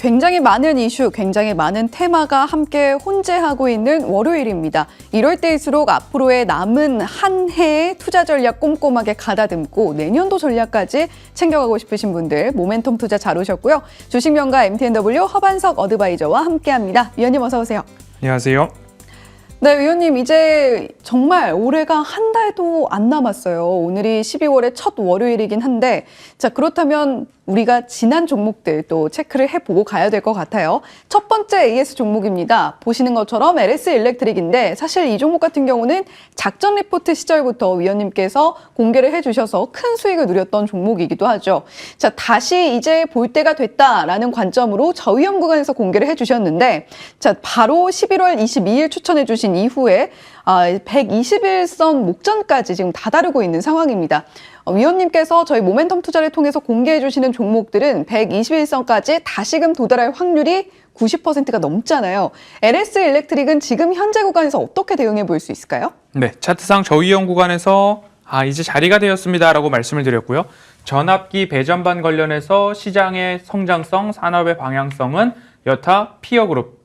굉장히 많은 이슈, 굉장히 많은 테마가 함께 혼재하고 있는 월요일입니다. 이럴 때일수록 앞으로의 남은 한 해의 투자 전략 꼼꼼하게 가다듬고 내년도 전략까지 챙겨가고 싶으신 분들 모멘텀 투자 잘 오셨고요. 주식명가 MTNW 허반석 어드바이저와 함께합니다. 위원님 어서 오세요. 안녕하세요. 네, 위원님 이제 정말 올해가 한 달도 안 남았어요. 오늘이 12월의 첫 월요일이긴 한데 자 그렇다면 우리가 지난 종목들 또 체크를 해보고 가야 될 것 같아요. 첫 번째 AS 종목입니다. 보시는 것처럼 LS 일렉트릭인데 사실 이 종목 같은 경우는 작전 리포트 시절부터 위원님께서 공개를 해주셔서 큰 수익을 누렸던 종목이기도 하죠. 자 다시 이제 볼 때가 됐다라는 관점으로 저위험 구간에서 공개를 해주셨는데 자 바로 11월 22일 추천해주신 이후에 121선 목전까지 지금 다다르고 있는 상황입니다. 위원님께서 저희 모멘텀 투자를 통해서 공개해 주시는 종목들은 121선까지 다시금 도달할 확률이 90%가 넘잖아요. LS 일렉트릭은 지금 현재 구간에서 어떻게 대응해 볼 수 있을까요? 네, 차트상 저위험 구간에서 이제 자리가 되었습니다라고 말씀을 드렸고요. 전압기 배전반 관련해서 시장의 성장성, 산업의 방향성은 여타 피어그룹,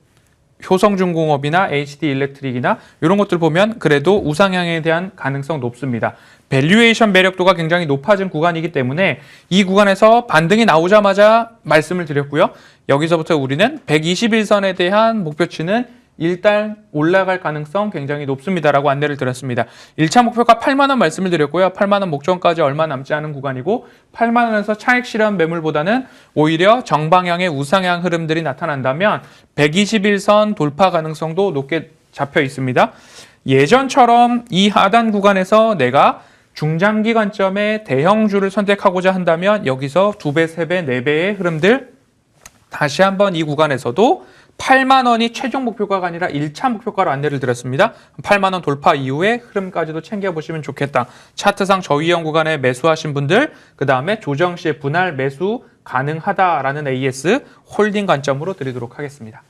효성중공업이나 HD 일렉트릭이나 이런 것들 보면 그래도 우상향에 대한 가능성 높습니다. 밸류에이션 매력도가 굉장히 높아진 구간이기 때문에 이 구간에서 반등이 나오자마자 말씀을 드렸고요. 여기서부터 우리는 121선에 대한 목표치는 일단 올라갈 가능성 굉장히 높습니다라고 안내를 드렸습니다. 1차 목표가 8만 원 말씀을 드렸고요. 8만 원 목전까지 얼마 남지 않은 구간이고 8만 원에서 차익 실현 매물보다는 오히려 정방향의 우상향 흐름들이 나타난다면 121선 돌파 가능성도 높게 잡혀 있습니다. 예전처럼 이 하단 구간에서 내가 중장기 관점의 대형주를 선택하고자 한다면 여기서 2배, 3배, 4배의 흐름들 다시 한번 이 구간에서도 8만 원이 최종 목표가가 아니라 1차 목표가로 안내를 드렸습니다. 8만 원 돌파 이후에 흐름까지도 챙겨보시면 좋겠다. 차트상 저위험 구간에 매수하신 분들, 그 다음에 조정 시에 분할 매수 가능하다라는 AS 홀딩 관점으로 드리도록 하겠습니다.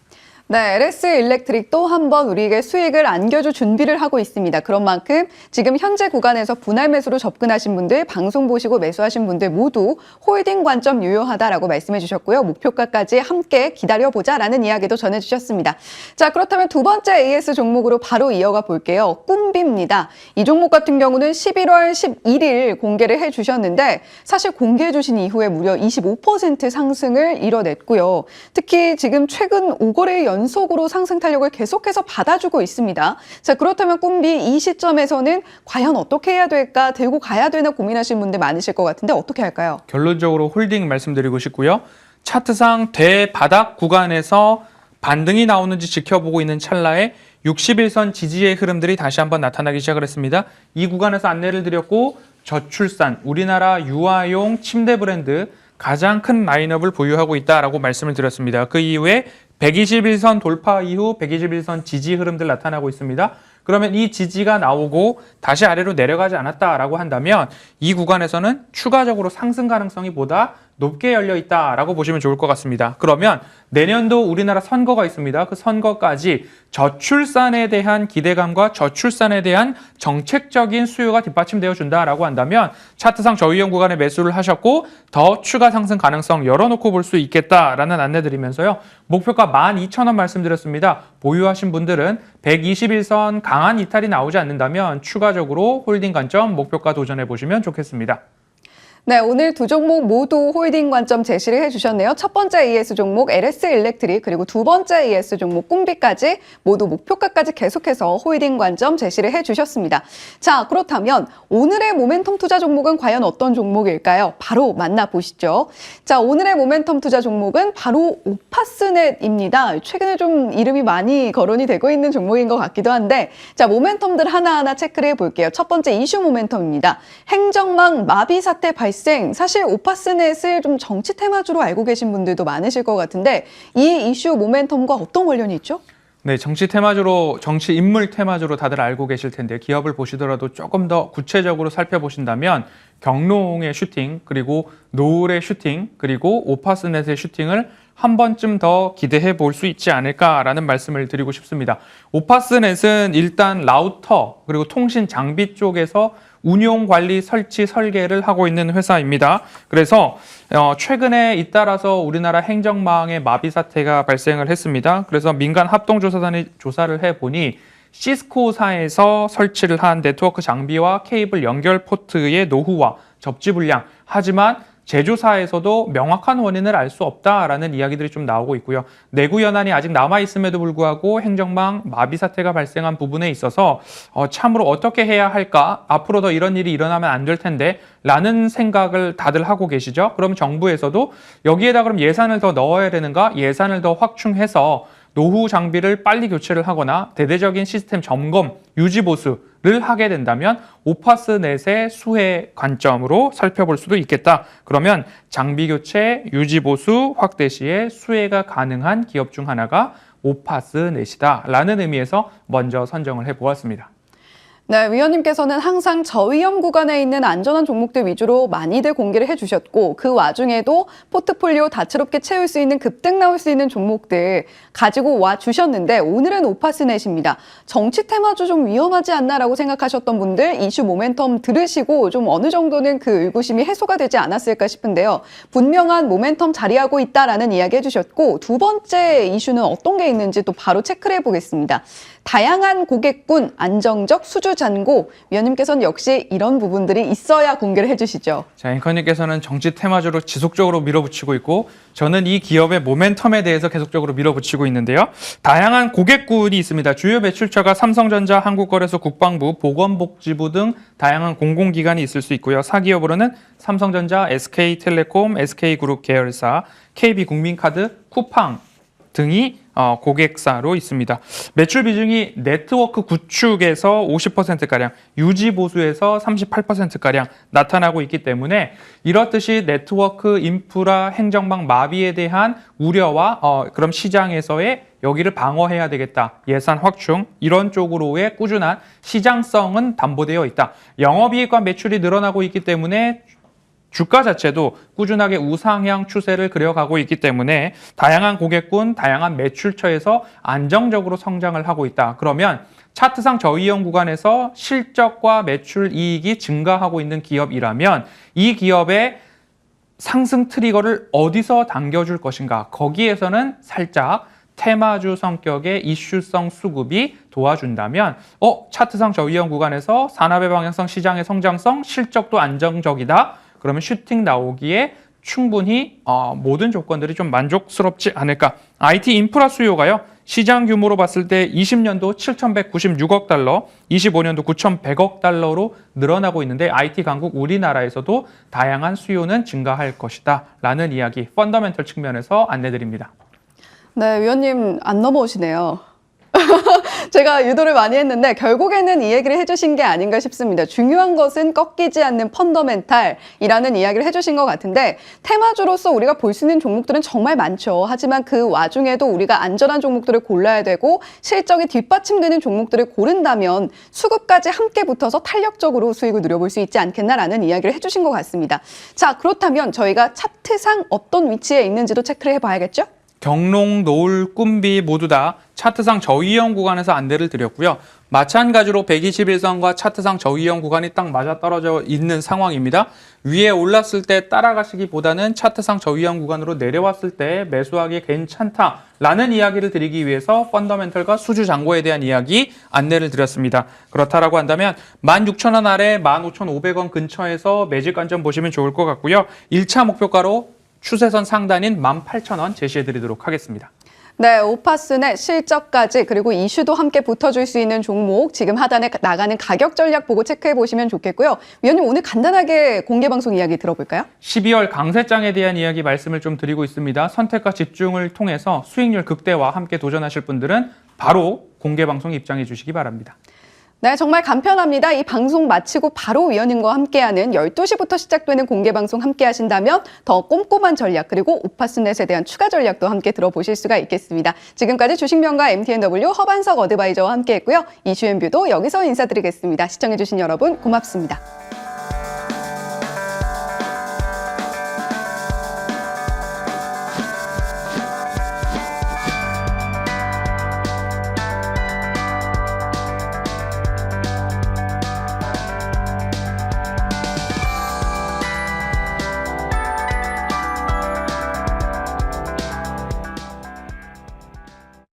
네, LS 일렉트릭 또 한 번 우리에게 수익을 안겨줄 준비를 하고 있습니다. 그런 만큼 지금 현재 구간에서 분할 매수로 접근하신 분들, 방송 보시고 매수하신 분들 모두 홀딩 관점 유효하다라고 말씀해 주셨고요. 목표가까지 함께 기다려보자라는 이야기도 전해주셨습니다. 자, 그렇다면 두 번째 AS 종목으로 바로 이어가 볼게요. 꿈비입니다. 이 종목 같은 경우는 11월 11일 공개를 해주셨는데 사실 공개해 주신 이후에 무려 25% 상승을 이뤄냈고요. 특히 지금 최근 5거래 연속으로 상승 탄력을 계속해서 받아주고 있습니다. 자, 그렇다면 꿈비 이 시점에서는 과연 어떻게 해야 될까, 들고 가야 되나 고민하시는 분들 많으실 것 같은데 어떻게 할까요? 결론적으로 홀딩 말씀드리고 싶고요. 차트상 대바닥 구간에서 반등이 나오는지 지켜보고 있는 찰나에 61선 지지의 흐름들이 다시 한번 나타나기 시작을 했습니다. 이 구간에서 안내를 드렸고 저출산, 우리나라 유아용 침대 브랜드 가장 큰 라인업을 보유하고 있다라고 말씀을 드렸습니다. 그 이후에 121선 돌파 이후 121선 지지 흐름들 나타나고 있습니다. 그러면 이 지지가 나오고 다시 아래로 내려가지 않았다라고 한다면 이 구간에서는 추가적으로 상승 가능성이 보다 높게 열려 있다라고 보시면 좋을 것 같습니다. 그러면 내년도 우리나라 선거가 있습니다. 그 선거까지 저출산에 대한 기대감과 저출산에 대한 정책적인 수요가 뒷받침되어 준다라고 한다면 차트상 저위험 구간에 매수를 하셨고 더 추가 상승 가능성 열어놓고 볼 수 있겠다라는 안내 드리면서요. 목표가 12,000원 말씀드렸습니다. 보유하신 분들은 121선 강한 이탈이 나오지 않는다면 추가적으로 홀딩 관점 목표가 도전해 보시면 좋겠습니다. 네, 오늘 두 종목 모두 홀딩 관점 제시를 해주셨네요. 첫 번째 AS 종목 LS 일렉트릭 그리고 두 번째 AS 종목 꿈비까지 모두 목표가까지 계속해서 홀딩 관점 제시를 해주셨습니다. 자, 그렇다면 오늘의 모멘텀 투자 종목은 과연 어떤 종목일까요? 바로 만나보시죠. 자, 오늘의 모멘텀 투자 종목은 바로 오파스넷입니다. 최근에 좀 이름이 많이 거론이 되고 있는 종목인 것 같기도 한데 자, 모멘텀들 하나하나 체크를 해볼게요. 첫 번째 이슈 모멘텀입니다. 행정망 마비 사태 발생. 사실 오파스넷을 좀 정치 테마주로 알고 계신 분들도 많으실 것 같은데 이 이슈 모멘텀과 어떤 관련이 있죠? 네, 정치 테마주로, 정치 인물 테마주로 다들 알고 계실 텐데 기업을 보시더라도 조금 더 구체적으로 살펴보신다면 경농의 슈팅, 그리고 노을의 슈팅, 그리고 오파스넷의 슈팅을 한 번쯤 더 기대해 볼 수 있지 않을까라는 말씀을 드리고 싶습니다. 오파스넷은 일단 라우터, 그리고 통신 장비 쪽에서 운용, 관리, 설치, 설계를 하고 있는 회사입니다. 그래서 최근에 잇따라서 우리나라 행정망의 마비 사태가 발생을 했습니다. 그래서 민간 합동조사단이 조사를 해보니 시스코사에서 설치를 한 네트워크 장비와 케이블 연결 포트의 노후와 접지 불량, 하지만 제조사에서도 명확한 원인을 알 수 없다라는 이야기들이 좀 나오고 있고요. 내구 연한이 아직 남아있음에도 불구하고 행정망 마비 사태가 발생한 부분에 있어서 참으로 어떻게 해야 할까? 앞으로 더 이런 일이 일어나면 안 될 텐데 라는 생각을 다들 하고 계시죠? 그럼 정부에서도 여기에다 그럼 예산을 더 넣어야 되는가? 예산을 더 확충해서 노후 장비를 빨리 교체를 하거나 대대적인 시스템 점검, 유지 보수를 하게 된다면 오파스 넷의 수혜 관점으로 살펴볼 수도 있겠다. 그러면 장비 교체, 유지 보수 확대 시에 수혜가 가능한 기업 중 하나가 오파스 넷이다라는 의미에서 먼저 선정을 해보았습니다. 네, 위원님께서는 항상 저위험 구간에 있는 안전한 종목들 위주로 많이들 공개를 해주셨고 그 와중에도 포트폴리오 다채롭게 채울 수 있는 급등 나올 수 있는 종목들 가지고 와 주셨는데 오늘은 오파스넷입니다. 정치 테마주 좀 위험하지 않나라고 생각하셨던 분들 이슈 모멘텀 들으시고 좀 어느 정도는 그 의구심이 해소가 되지 않았을까 싶은데요. 분명한 모멘텀 자리하고 있다라는 이야기 해주셨고 두 번째 이슈는 어떤 게 있는지 또 바로 체크를 해보겠습니다. 다양한 고객군, 안정적 수주 잔고, 위원님께서는 역시 이런 부분들이 있어야 공개를 해주시죠. 자, 앵커님께서는 정치 테마주로 지속적으로 밀어붙이고 있고 저는 이 기업의 모멘텀에 대해서 계속적으로 밀어붙이고 있는데요. 다양한 고객군이 있습니다. 주요 매출처가 삼성전자, 한국거래소, 국방부, 보건복지부 등 다양한 공공기관이 있을 수 있고요. 사기업으로는 삼성전자, SK텔레콤, SK그룹 계열사, KB국민카드, 쿠팡 등이 고객사로 있습니다. 매출 비중이 네트워크 구축에서 50%가량, 유지 보수에서 38%가량 나타나고 있기 때문에 이렇듯이 네트워크 인프라 행정망 마비에 대한 우려와 그럼 시장에서의 여기를 방어해야 되겠다. 예산 확충 이런 쪽으로의 꾸준한 시장성은 담보되어 있다. 영업이익과 매출이 늘어나고 있기 때문에 주가 자체도 꾸준하게 우상향 추세를 그려가고 있기 때문에 다양한 고객군, 다양한 매출처에서 안정적으로 성장을 하고 있다. 그러면 차트상 저위험 구간에서 실적과 매출 이익이 증가하고 있는 기업이라면 이 기업의 상승 트리거를 어디서 당겨줄 것인가? 거기에서는 살짝 테마주 성격의 이슈성 수급이 도와준다면 차트상 저위험 구간에서 산업의 방향성, 시장의 성장성, 실적도 안정적이다. 그러면 슈팅 나오기에 충분히 모든 조건들이 좀 만족스럽지 않을까. IT 인프라 수요가요. 시장 규모로 봤을 때 20년도 7,196억 달러, 25년도 9,100억 달러로 늘어나고 있는데 IT 강국 우리나라에서도 다양한 수요는 증가할 것이다. 라는 이야기, 펀더멘털 측면에서 안내드립니다. 네, 위원님 안 넘어오시네요. 제가 유도를 많이 했는데 결국에는 이 얘기를 해주신 게 아닌가 싶습니다. 중요한 것은 꺾이지 않는 펀더멘탈이라는 이야기를 해주신 것 같은데 테마주로서 우리가 볼 수 있는 종목들은 정말 많죠. 하지만 그 와중에도 우리가 안전한 종목들을 골라야 되고 실적이 뒷받침되는 종목들을 고른다면 수급까지 함께 붙어서 탄력적으로 수익을 누려볼 수 있지 않겠나라는 이야기를 해주신 것 같습니다. 자, 그렇다면 저희가 차트상 어떤 위치에 있는지도 체크를 해봐야겠죠? 경롱, 노을, 꿈비 모두 다 차트상 저위험 구간에서 안내를 드렸고요. 마찬가지로 121선과 차트상 저위험 구간이 딱 맞아떨어져 있는 상황입니다. 위에 올랐을 때 따라가시기보다는 차트상 저위험 구간으로 내려왔을 때 매수하기 괜찮다라는 이야기를 드리기 위해서 펀더멘털과 수주 잔고에 대한 이야기 안내를 드렸습니다. 그렇다라고 한다면 16,000원 아래 15,500원 근처에서 매직 관점 보시면 좋을 것 같고요. 1차 목표가로 추세선 상단인 18,000원 제시해드리도록 하겠습니다. 네, 오파스넷 실적까지 그리고 이슈도 함께 붙어줄 수 있는 종목 지금 하단에 나가는 가격 전략 보고 체크해 보시면 좋겠고요. 위원님 오늘 간단하게 공개 방송 이야기 들어볼까요? 12월 강세장에 대한 이야기 말씀을 좀 드리고 있습니다. 선택과 집중을 통해서 수익률 극대화 함께 도전하실 분들은 바로 공개 방송 입장해 주시기 바랍니다. 네, 정말 간편합니다. 이 방송 마치고 바로 위원님과 함께하는 12시부터 시작되는 공개방송 함께 하신다면 더 꼼꼼한 전략 그리고 오파스넷에 대한 추가 전략도 함께 들어보실 수가 있겠습니다. 지금까지 주식명가 MTNW 허반석 어드바이저와 함께했고요. 이슈앤뷰도 여기서 인사드리겠습니다. 시청해주신 여러분 고맙습니다.